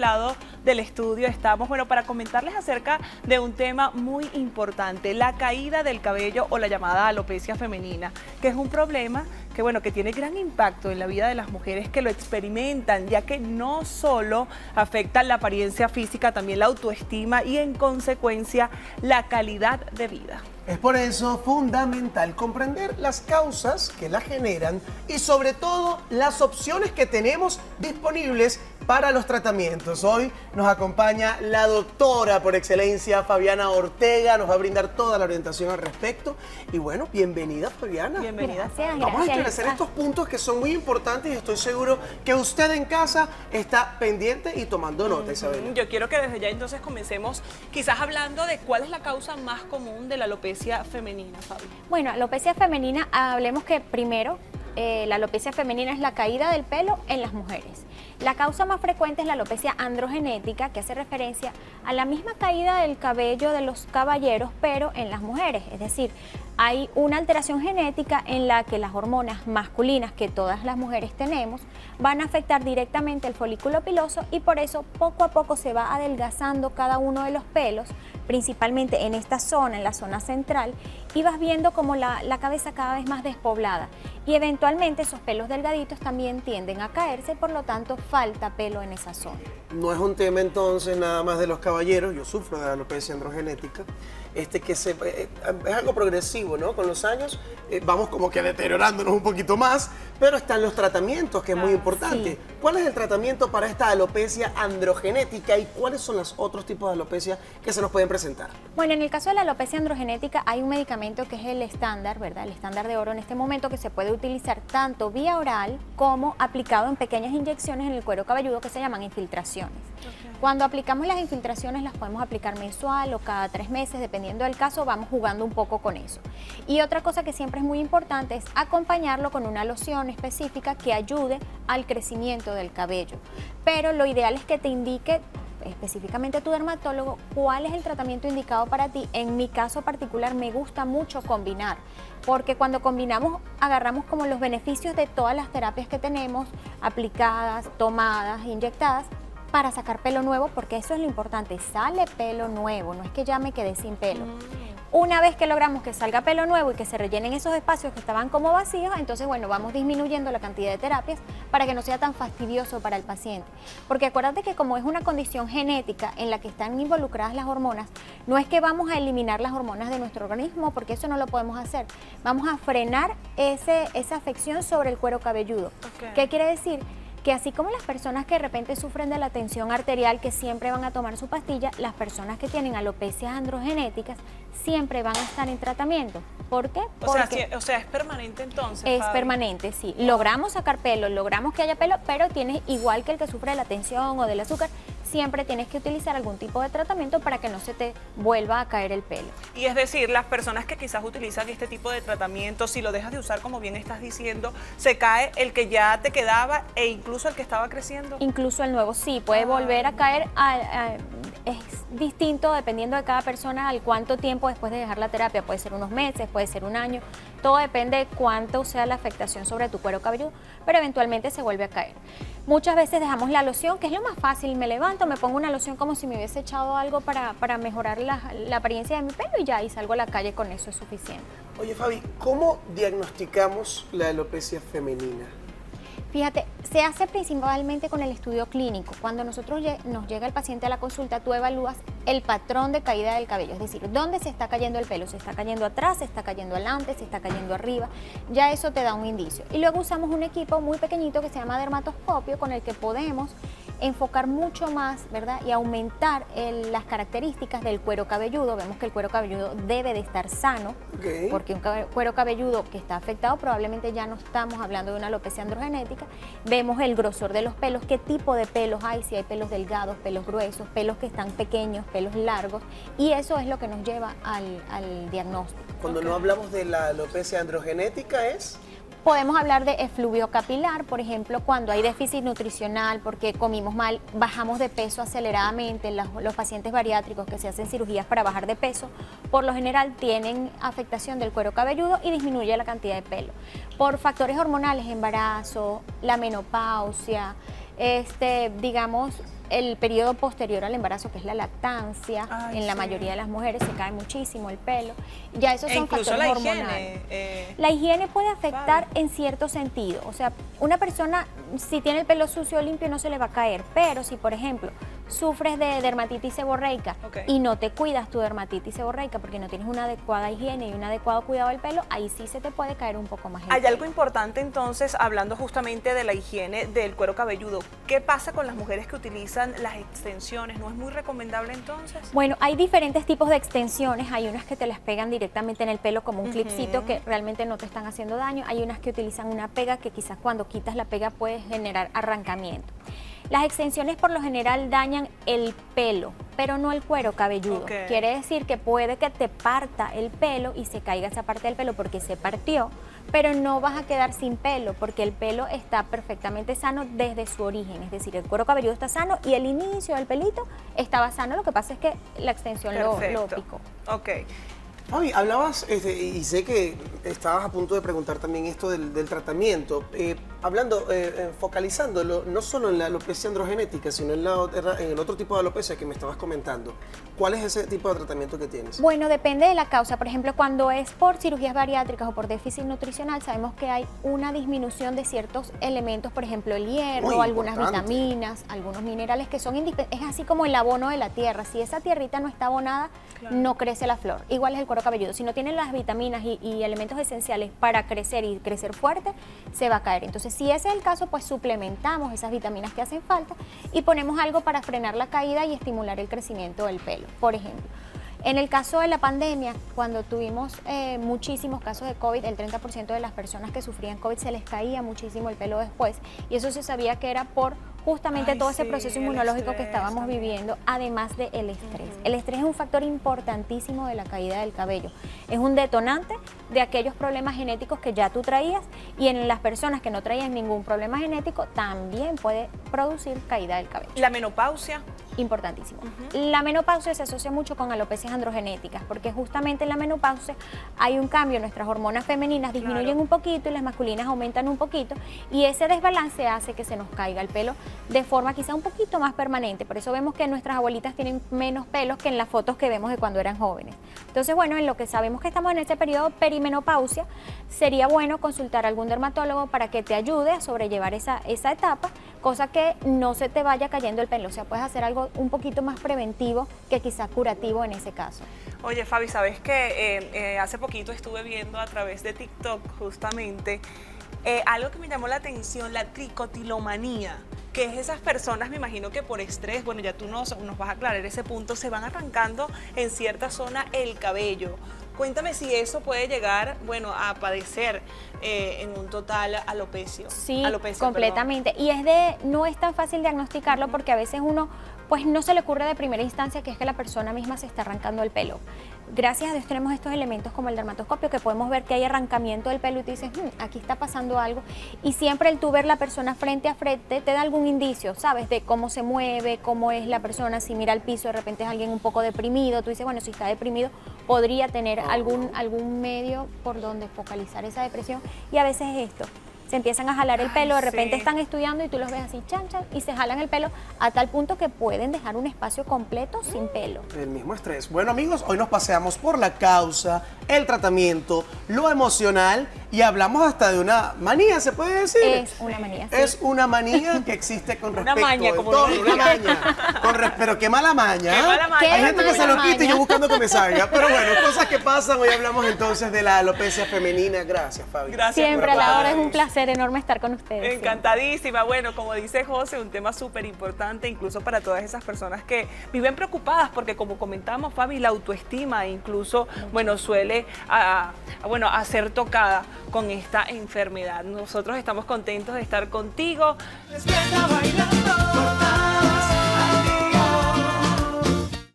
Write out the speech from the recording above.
lado del estudio estamos, bueno, para comentarles acerca de un tema muy importante, la caída del cabello o la llamada alopecia femenina, que es un problema que, bueno, que tiene gran impacto en la vida de las mujeres que lo experimentan, ya que no solo afecta la apariencia física, también la autoestima y en consecuencia la calidad de vida. Es por eso fundamental comprender las causas que la generan y sobre todo las opciones que tenemos disponibles para los tratamientos. Hoy nos acompaña la doctora por excelencia Fabiana Ortega, nos va a brindar toda la orientación al respecto. Y bueno, bienvenida Fabiana. Bienvenida. Gracias, Vamos a gracias. establecer estos puntos que son muy importantes y estoy seguro que usted en casa está pendiente y tomando nota, Isabel. Yo quiero que desde ya entonces comencemos quizás hablando de cuál es la causa más común de la alopecia femenina, Fabi. Bueno, alopecia femenina, hablemos que primero la alopecia femenina es la caída del pelo en las mujeres. La causa más frecuente es la alopecia androgenética, que hace referencia a la misma caída del cabello de los caballeros, pero en las mujeres. Es decir, hay una alteración genética en la que las hormonas masculinas que todas las mujeres tenemos van a afectar directamente el folículo piloso y por eso poco a poco se va adelgazando cada uno de los pelos, principalmente en esta zona, en la zona central, y vas viendo como la cabeza cada vez más despoblada. Y eventualmente esos pelos delgaditos también tienden a caerse, por lo tanto falta pelo en esa zona. No es un tema entonces nada más de los caballeros, yo sufro de alopecia androgenética, es algo progresivo, ¿no? Con los años vamos como que deteriorándonos un poquito más, pero están los tratamientos, que es muy importante. Sí. ¿Cuál es el tratamiento para esta alopecia androgenética y cuáles son los otros tipos de alopecia que se nos pueden presentar? Bueno, en el caso de la alopecia androgenética hay un medicamento que es el estándar, ¿verdad? El estándar de oro en este momento, que se puede utilizar tanto vía oral como aplicado en pequeñas inyecciones en el cuero cabelludo, que se llaman infiltraciones. Cuando aplicamos las infiltraciones las podemos aplicar mensual o cada 3 meses, dependiendo del caso, vamos jugando un poco con eso. Y otra cosa que siempre es muy importante es acompañarlo con una loción específica que ayude al crecimiento del cabello. Pero lo ideal es que te indique específicamente tu dermatólogo cuál es el tratamiento indicado para ti. En mi caso particular me gusta mucho combinar, porque cuando combinamos agarramos como los beneficios de todas las terapias que tenemos aplicadas, tomadas, inyectadas, para sacar pelo nuevo, porque eso es lo importante, sale pelo nuevo, no es que ya me quedé sin pelo. Una vez que logramos que salga pelo nuevo y que se rellenen esos espacios que estaban como vacíos, entonces bueno, vamos disminuyendo la cantidad de terapias para que no sea tan fastidioso para el paciente. Porque acuérdate que como es una condición genética en la que están involucradas las hormonas, no es que vamos a eliminar las hormonas de nuestro organismo, porque eso no lo podemos hacer. Vamos a frenar esa afección sobre el cuero cabelludo. Okay. ¿Qué quiere decir? Que así como las personas que de repente sufren de la tensión arterial, que siempre van a tomar su pastilla, las personas que tienen alopecias androgenéticas siempre van a estar en tratamiento. ¿Por qué? Porque O sea, es permanente entonces, es Fabi. permanente, sí. Logramos sacar pelo, logramos que haya pelo, pero tienes, igual que el que sufre de la tensión o del azúcar, siempre tienes que utilizar algún tipo de tratamiento para que no se te vuelva a caer el pelo. Y es decir, las personas que quizás utilizan este tipo de tratamiento, si lo dejas de usar, como bien estás diciendo, se cae el que ya te quedaba e incluso el que estaba creciendo. Incluso el nuevo sí, puede volver a caer, es distinto dependiendo de cada persona al cuánto tiempo después de dejar la terapia, puede ser unos meses, puede ser un año, todo depende de cuánto sea la afectación sobre tu cuero cabelludo, pero eventualmente se vuelve a caer. Muchas veces dejamos la loción, que es lo más fácil, me levanto, me pongo una loción como si me hubiese echado algo para mejorar la apariencia de mi pelo y ya, y salgo a la calle, con eso es suficiente. Oye Fabi, ¿cómo diagnosticamos la alopecia femenina? Fíjate, se hace principalmente con el estudio clínico. Cuando nos llega el paciente a la consulta, tú evalúas el patrón de caída del cabello, es decir, dónde se está cayendo el pelo, se está cayendo atrás, se está cayendo adelante, se está cayendo arriba, ya eso te da un indicio. Y luego usamos un equipo muy pequeñito que se llama dermatoscopio, con el que podemos enfocar mucho más, ¿verdad? Y aumentar las características del cuero cabelludo. Vemos que el cuero cabelludo debe de estar sano, Okay. porque un cuero cabelludo que está afectado, probablemente ya no estamos hablando de una alopecia androgenética. Vemos el grosor de los pelos, qué tipo de pelos hay, si hay pelos delgados, pelos gruesos, pelos que están pequeños, pelos largos, y eso es lo que nos lleva al diagnóstico. Cuando no hablamos de la alopecia androgenética es... Podemos hablar de efluvio capilar, por ejemplo, cuando hay déficit nutricional porque comimos mal, bajamos de peso aceleradamente. Los pacientes bariátricos que se hacen cirugías para bajar de peso, por lo general tienen afectación del cuero cabelludo y disminuye la cantidad de pelo. Por factores hormonales, embarazo, la menopausia, digamos, el periodo posterior al embarazo, que es la lactancia. Ay, en la sí. mayoría de las mujeres se cae muchísimo el pelo. Ya esos E son incluso factores la hormonales. higiene. La higiene puede afectar Fabi. en cierto sentido. O sea, una persona, si tiene el pelo sucio o limpio, no se le va a caer. Pero si, por ejemplo, sufres de dermatitis seborreica Ok. y no te cuidas tu dermatitis seborreica porque no tienes una adecuada higiene y un adecuado cuidado del pelo, ahí sí se te puede caer un poco más el Hay pelo. algo importante entonces, hablando justamente de la higiene del cuero cabelludo. ¿Qué pasa con las mujeres que utilizan las extensiones? ¿No es muy recomendable entonces? Bueno, hay diferentes tipos de extensiones. Hay unas que te las pegan directamente en el pelo como un clipcito que realmente no te están haciendo daño. Hay unas que utilizan una pega que quizás cuando quitas la pega puede generar arrancamiento. Las extensiones por lo general dañan el pelo, pero no el cuero cabelludo. Ok. Quiere decir que puede que te parta el pelo y se caiga esa parte del pelo porque se partió, pero no vas a quedar sin pelo porque el pelo está perfectamente sano desde su origen. Es decir, el cuero cabelludo está sano y el inicio del pelito estaba sano. Lo que pasa es que la extensión lo Perfecto. picó. Ok. Fabi, hablabas, y sé que estabas a punto de preguntar también esto del tratamiento, focalizándolo no solo en la alopecia androgenética, sino en el otro tipo de alopecia que me estabas comentando. ¿Cuál es ese tipo de tratamiento que tienes? Bueno, depende de la causa. Por ejemplo, cuando es por cirugías bariátricas o por déficit nutricional, sabemos que hay una disminución de ciertos elementos, por ejemplo, el hierro, Muy algunas importante. vitaminas, algunos minerales que son es así como el abono de la tierra. Si esa tierrita no está abonada, no crece la flor. Igual es el cuero cabelludo. Si no tiene las vitaminas y elementos esenciales para crecer y crecer fuerte, se va a caer. Entonces, si ese es el caso, pues suplementamos esas vitaminas que hacen falta y ponemos algo para frenar la caída y estimular el crecimiento del pelo. Por ejemplo, en el caso de la pandemia, cuando tuvimos muchísimos casos de COVID, el 30% de las personas que sufrían COVID se les caía muchísimo el pelo después. Y eso se sabía que era por justamente Ay, todo ese sí, proceso el inmunológico que estrés estábamos también. viviendo, además del estrés. El estrés es un factor importantísimo de la caída del cabello. Es un detonante de aquellos problemas genéticos que ya tú traías, y en las personas que no traían ningún problema genético también puede producir caída del cabello. La menopausia. Importantísimo. La menopausia se asocia mucho con alopecias androgenéticas, porque justamente en la menopausia hay un cambio, nuestras hormonas femeninas disminuyen Claro. un poquito y las masculinas aumentan un poquito, y ese desbalance hace que se nos caiga el pelo de forma quizá un poquito más permanente. Por eso vemos que nuestras abuelitas tienen menos pelos que en las fotos que vemos de cuando eran jóvenes. Entonces, bueno, en lo que sabemos que estamos en este periodo perimenopausia, sería bueno consultar a algún dermatólogo para que te ayude a sobrellevar esa etapa, cosa que no se te vaya cayendo el pelo. O sea, puedes hacer algo un poquito más preventivo que quizás curativo en ese caso. Oye, Fabi, ¿sabes qué? Hace poquito estuve viendo a través de TikTok justamente algo que me llamó la atención, la tricotilomanía, que es esas personas, me imagino que por estrés, bueno, ya tú nos vas a aclarar ese punto, se van arrancando en cierta zona el cabello. Cuéntame si eso puede llegar, bueno, a padecer en un total alopecia. Sí, alopecia, completamente. Y no es tan fácil diagnosticarlo porque a veces uno pues no se le ocurre de primera instancia que es que la persona misma se está arrancando el pelo. Gracias a Dios tenemos estos elementos como el dermatoscopio que podemos ver que hay arrancamiento del pelo y tú dices, aquí está pasando algo. Y siempre el tú ver la persona frente a frente te da algún indicio, ¿sabes? De cómo se mueve, cómo es la persona, si mira al piso de repente es alguien un poco deprimido, tú dices, bueno, si está deprimido podría tener algún medio por donde focalizar esa depresión, y a veces es esto. Se empiezan a jalar el pelo, de repente sí. están estudiando y tú los ves así, chan, chan, y se jalan el pelo a tal punto que pueden dejar un espacio completo sin pelo. El mismo estrés. Bueno, amigos, hoy nos paseamos por la causa, el tratamiento, lo emocional, y hablamos hasta de una manía, ¿se puede decir? Es una manía, sí. Es una manía que existe con Una respecto maña, a como todo, lo una diría. maña. Pero qué mala maña. Qué ¿ah? mala maña. Hay gente que se lo mala quita y yo maña. buscando que me salga. Pero bueno, cosas que pasan. Hoy hablamos entonces de la alopecia femenina. Gracias, Fabi. Gracias. Siempre a la hora es un acompañarnos. placer enorme estar con ustedes. sí. Encantadísima. Bueno, como dice José, un tema súper importante incluso para todas esas personas que viven preocupadas porque, como comentamos, Fabi, la autoestima incluso, bueno, suele a ser tocada con esta enfermedad. Nosotros estamos contentos de estar contigo. Despierta bailando.